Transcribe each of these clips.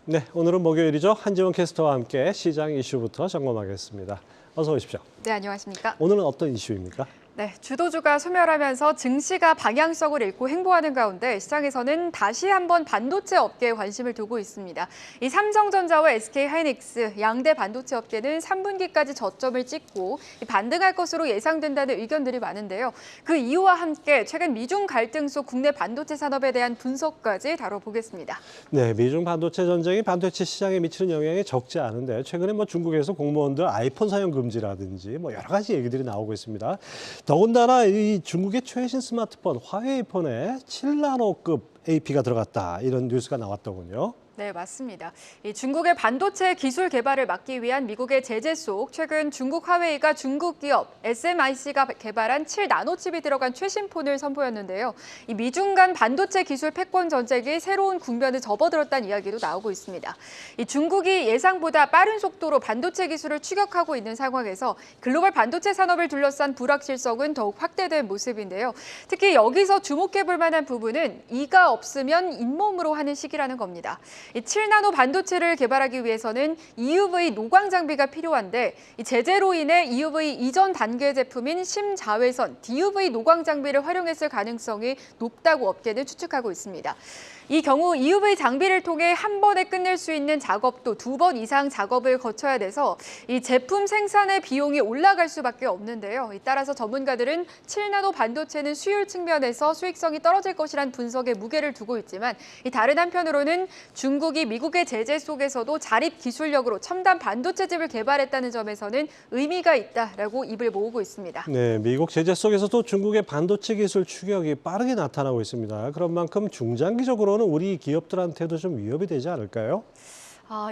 네, 오늘은 목요일이죠. 한지원 캐스터와 함께 시장 이슈부터 점검하겠습니다. 어서 오십시오. 네, 안녕하십니까. 오늘은 어떤 이슈입니까? 네, 주도주가 소멸하면서 증시가 방향성을 잃고 행보하는 가운데 시장에서는 다시 한번 반도체 업계에 관심을 두고 있습니다. 이 삼성전자와 SK하이닉스 양대 반도체 업계는 3분기까지 저점을 찍고 반등할 것으로 예상된다는 의견들이 많은데요. 그 이유와 함께 최근 미중 갈등 속 국내 반도체 산업에 대한 분석까지 다뤄보겠습니다. 네, 미중 반도체 전쟁이 반도체 시장에 미치는 영향이 적지 않은데 최근에 중국에서 공무원들 아이폰 사용 금지라든지 여러 가지 얘기들이 나오고 있습니다. 더군다나 이 중국의 최신 스마트폰 화웨이 폰에 7나노급 AP가 들어갔다 이런 뉴스가 나왔더군요. 네, 맞습니다. 이 중국의 반도체 기술 개발을 막기 위한 미국의 제재 속 최근 중국 화웨이가 중국 기업 SMIC가 개발한 7나노칩이 들어간 최신 폰을 선보였는데요. 이 미중 간 반도체 기술 패권 전쟁이 새로운 국면을 접어들었다는 이야기도 나오고 있습니다. 이 중국이 예상보다 빠른 속도로 반도체 기술을 추격하고 있는 상황에서 글로벌 반도체 산업을 둘러싼 불확실성은 더욱 확대된 모습인데요. 특히 여기서 주목해 볼 만한 부분은 이가 없으면 잇몸으로 하는 시기라는 겁니다. 이 7나노 반도체를 개발하기 위해서는 EUV 노광 장비가 필요한데 이 제재로 인해 EUV 이전 단계 제품인 심자외선 DUV 노광 장비를 활용했을 가능성이 높다고 업계는 추측하고 있습니다. 이 경우 EUV 장비를 통해 한 번에 끝낼 수 있는 작업도 2번 이상 작업을 거쳐야 돼서 이 제품 생산의 비용이 올라갈 수밖에 없는데요. 따라서 전문가들은 7나노 반도체는 수율 측면에서 수익성이 떨어질 것이란 분석에 무게를 두고 있지만 이 다른 한편으로는 중국이 미국의 제재 속에서도 자립 기술력으로 첨단 반도체집을 개발했다는 점에서는 의미가 있다라고 입을 모으고 있습니다. 네, 미국 제재 속에서도 중국의 반도체 기술 추격이 빠르게 나타나고 있습니다. 그런 만큼 중장기적으로는 우리 기업들한테도 좀 위협이 되지 않을까요?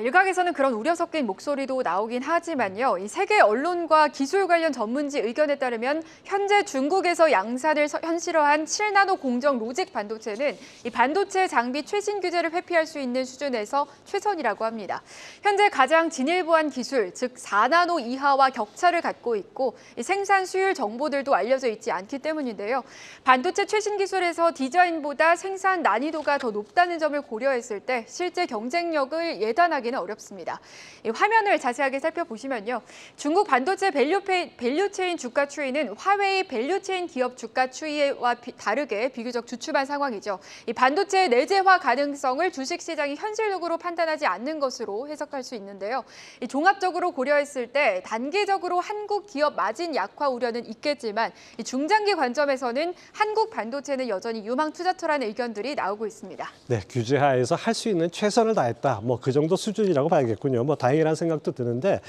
일각에서는 그런 우려 섞인 목소리도 나오긴 하지만요. 이 세계 언론과 기술 관련 전문지 의견에 따르면 현재 중국에서 양산을 현실화한 7나노 공정 로직 반도체는 이 반도체 장비 최신 규제를 회피할 수 있는 수준에서 최선이라고 합니다. 현재 가장 진일보한 기술, 즉 4나노 이하와 격차를 갖고 있고 이 생산 수율 정보들도 알려져 있지 않기 때문인데요. 반도체 최신 기술에서 디자인보다 생산 난이도가 더 높다는 점을 고려했을 때 실제 경쟁력을 예단하기는 어렵습니다. 이 화면을 자세하게 살펴보시면요. 중국 반도체 밸류체인 주가 추이는 화웨이 밸류체인 기업 주가 추이와 다르게 비교적 주춤한 상황이죠. 이 반도체 내재화 가능성을 주식시장이 현실적으로 판단하지 않는 것으로 해석할 수 있는데요. 이 종합적으로 고려했을 때 단기적으로 한국 기업 마진 약화 우려는 있겠지만 이 중장기 관점에서는 한국 반도체는 여전히 유망 투자처라는 의견들이 나오고 있습니다. 네, 규제 하에서 할 수 있는 최선을 다했다. 그 정도 수준이라고 봐야겠군요. 다행이라는 생각도 드는데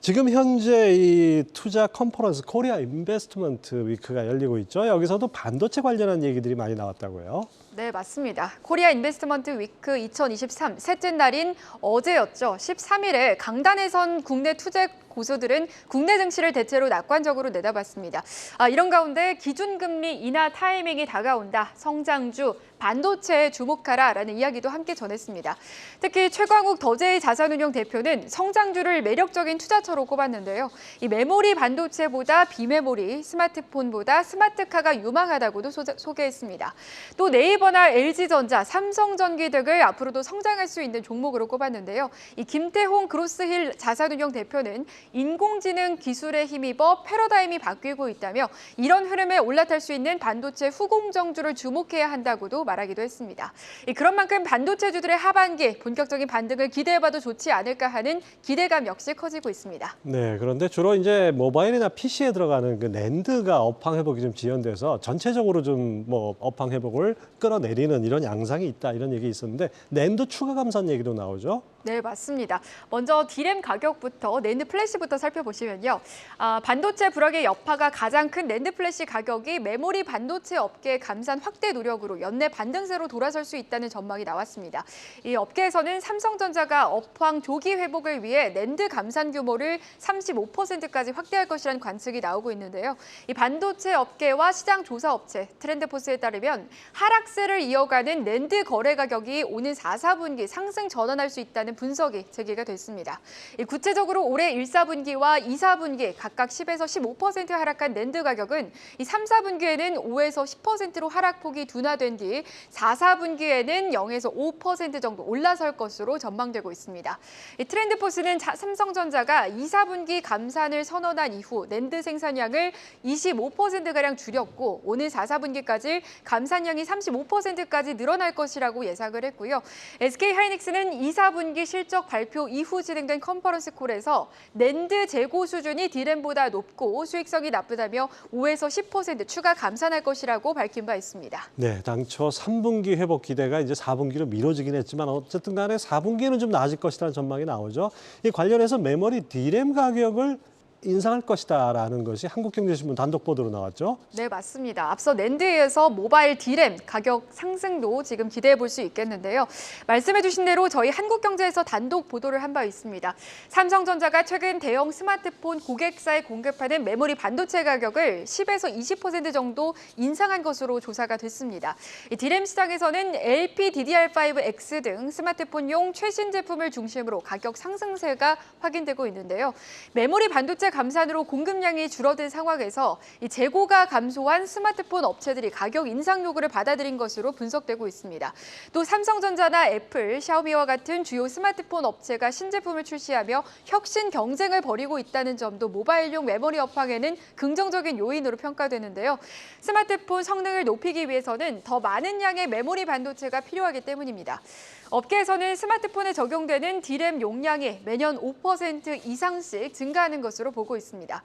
지금 현재 이 투자 컨퍼런스 코리아 인베스트먼트 위크가 열리고 있죠. 여기서도 반도체 관련한 얘기들이 많이 나왔다고요. 네, 맞습니다. 코리아 인베스트먼트 위크 2023 셋째 날인 어제였죠. 13일에 강단에 선 국내 투자 고수들은 국내 증시를 대체로 낙관적으로 내다봤습니다. 이런 가운데 기준금리 인하 타이밍이 다가온다. 성장주, 반도체에 주목하라라는 이야기도 함께 전했습니다. 특히 최광욱 더제이 자산운용 대표는 성장주를 매력적인 투자처로 꼽았는데요. 이 메모리 반도체보다 비메모리, 스마트폰보다 스마트카가 유망하다고도 소개했습니다. 또 네이버나 LG전자, 삼성전기 등을 앞으로도 성장할 수 있는 종목으로 꼽았는데요. 이 김태홍 그로스힐 자산운용 대표는 인공지능 기술에 힘입어 패러다임이 바뀌고 있다며 이런 흐름에 올라탈 수 있는 반도체 후공정주를 주목해야 한다고도 말하기도 했습니다. 그런 만큼 반도체주들의 하반기 본격적인 반등을 기대해봐도 좋지 않을까 하는 기대감 역시 커지고 있습니다. 네, 그런데 주로 이제 모바일이나 PC에 들어가는 그 낸드가 업황 회복이 좀 지연돼서 전체적으로 좀 업황 회복을 끌어내리는 이런 양상이 있다 이런 얘기 있었는데 낸드 추가 감산 얘기도 나오죠. 네, 맞습니다. 먼저 D램 가격부터 낸드 플래시부터 살펴보시면요. 반도체 불황의 여파가 가장 큰 낸드 플래시 가격이 메모리 반도체 업계 감산 확대 노력으로 연내 반등세로 돌아설 수 있다는 전망이 나왔습니다. 이 업계에서는 삼성전자가 업황 조기 회복을 위해 낸드 감산 규모를 35%까지 확대할 것이라는 관측이 나오고 있는데요. 이 반도체 업계와 시장 조사 업체 트렌드포스에 따르면 하락세 추세를 이어가는 낸드 거래 가격이 오는 4, 4분기 상승 전환할 수 있다는 분석이 제기가 됐습니다. 구체적으로 올해 1, 4분기와 2, 4분기 각각 10에서 15% 하락한 낸드 가격은 3, 4분기에는 5에서 10%로 하락폭이 둔화된 뒤 4, 4분기에는 0에서 5% 정도 올라설 것으로 전망되고 있습니다. 트렌드포스는 삼성전자가 2, 4분기 감산을 선언한 이후 낸드 생산량을 25%가량 줄였고 오는 4, 4분기까지 감산량이 35%까지 늘어날 것이라고 예상을 했고요. SK하이닉스는 2, 4분기 실적 발표 이후 진행된 컨퍼런스 콜에서 낸드 재고 수준이 D램보다 높고 수익성이 나쁘다며 5에서 10% 추가 감산할 것이라고 밝힌 바 있습니다. 네, 당초 3분기 회복 기대가 이제 4분기로 미뤄지긴 했지만 어쨌든 간에 4분기는 좀 나아질 것이라는 전망이 나오죠. 이 관련해서 메모리 D램 가격을 인상할 것이다라는 것이 한국경제신문 단독 보도로 나왔죠. 네, 맞습니다. 앞서 낸드에서 모바일 D램 가격 상승도 지금 기대해 볼 수 있겠는데요. 말씀해 주신 대로 저희 한국경제에서 단독 보도를 한 바 있습니다. 삼성전자가 최근 대형 스마트폰 고객사에 공급하는 메모리 반도체 가격을 10에서 20% 정도 인상한 것으로 조사가 됐습니다. 이 D램 시장에서는 LPDDR5X 등 스마트폰용 최신 제품을 중심으로 가격 상승세가 확인되고 있는데요. 메모리 반도체 감산으로 공급량이 줄어든 상황에서 이 재고가 감소한 스마트폰 업체들이 가격 인상 요구를 받아들인 것으로 분석되고 있습니다. 또 삼성전자나 애플, 샤오미와 같은 주요 스마트폰 업체가 신제품을 출시하며 혁신 경쟁을 벌이고 있다는 점도 모바일용 메모리 업황에는 긍정적인 요인으로 평가되는데요. 스마트폰 성능을 높이기 위해서는 더 많은 양의 메모리 반도체가 필요하기 때문입니다. 업계에서는 스마트폰에 적용되는 D램 용량이 매년 5% 이상씩 증가하는 것으로 보고 있습니다.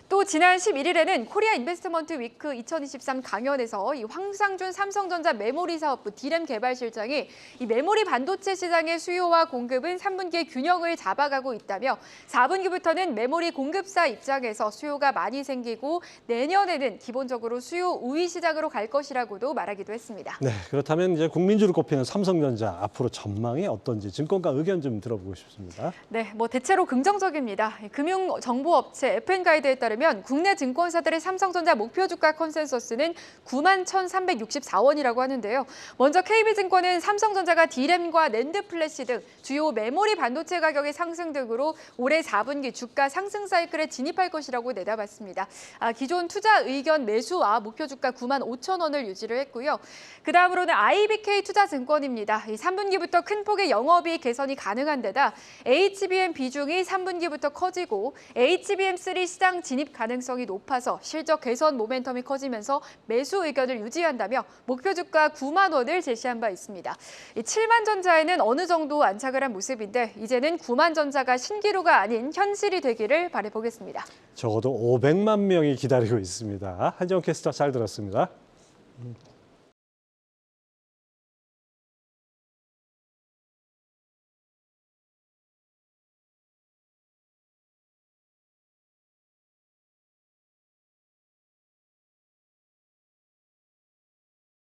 또 지난 11일에는 코리아 인베스트먼트 위크 2023 강연에서 이 황상준 삼성전자 메모리 사업부 D램 개발실장이 이 메모리 반도체 시장의 수요와 공급은 3분기에 균형을 잡아가고 있다며 4분기부터는 메모리 공급사 입장에서 수요가 많이 생기고 내년에는 기본적으로 수요 우위 시장으로 갈 것이라고도 말하기도 했습니다. 네, 그렇다면 이제 국민주를 꼽히는 삼성전자 앞으로 전망이 어떤지 증권가 의견 좀 들어보고 싶습니다. 네, 대체로 긍정적입니다. 금융정보업체 FN가이드에 따르면 국내 증권사들의 삼성전자 목표 주가 컨센서스는 91,364원이라고 하는데요. 먼저 KB증권은 삼성전자가 D램과 낸드 플래시 등 주요 메모리 반도체 가격의 상승 등으로 올해 4분기 주가 상승 사이클에 진입할 것이라고 내다봤습니다. 기존 투자 의견 매수와 목표 주가 95,000원을 유지를 했고요. 그 다음으로는 IBK투자증권입니다. 3분기부터 큰 폭의 영업이익 개선이 가능한 데다 HBM 비중이 3분기부터 커지고 HBM3 시장 진입 가능성이 높아서 실적 개선 모멘텀이 커지면서 매수 의견을 유지한다며 목표 주가 9만 원을 제시한 바 있습니다. 7만 전자에는 어느 정도 안착을 한 모습인데 이제는 9만 전자가 신기루가 아닌 현실이 되기를 바라보겠습니다. 적어도 500만 명이 기다리고 있습니다. 한지원 캐스터 잘 들었습니다.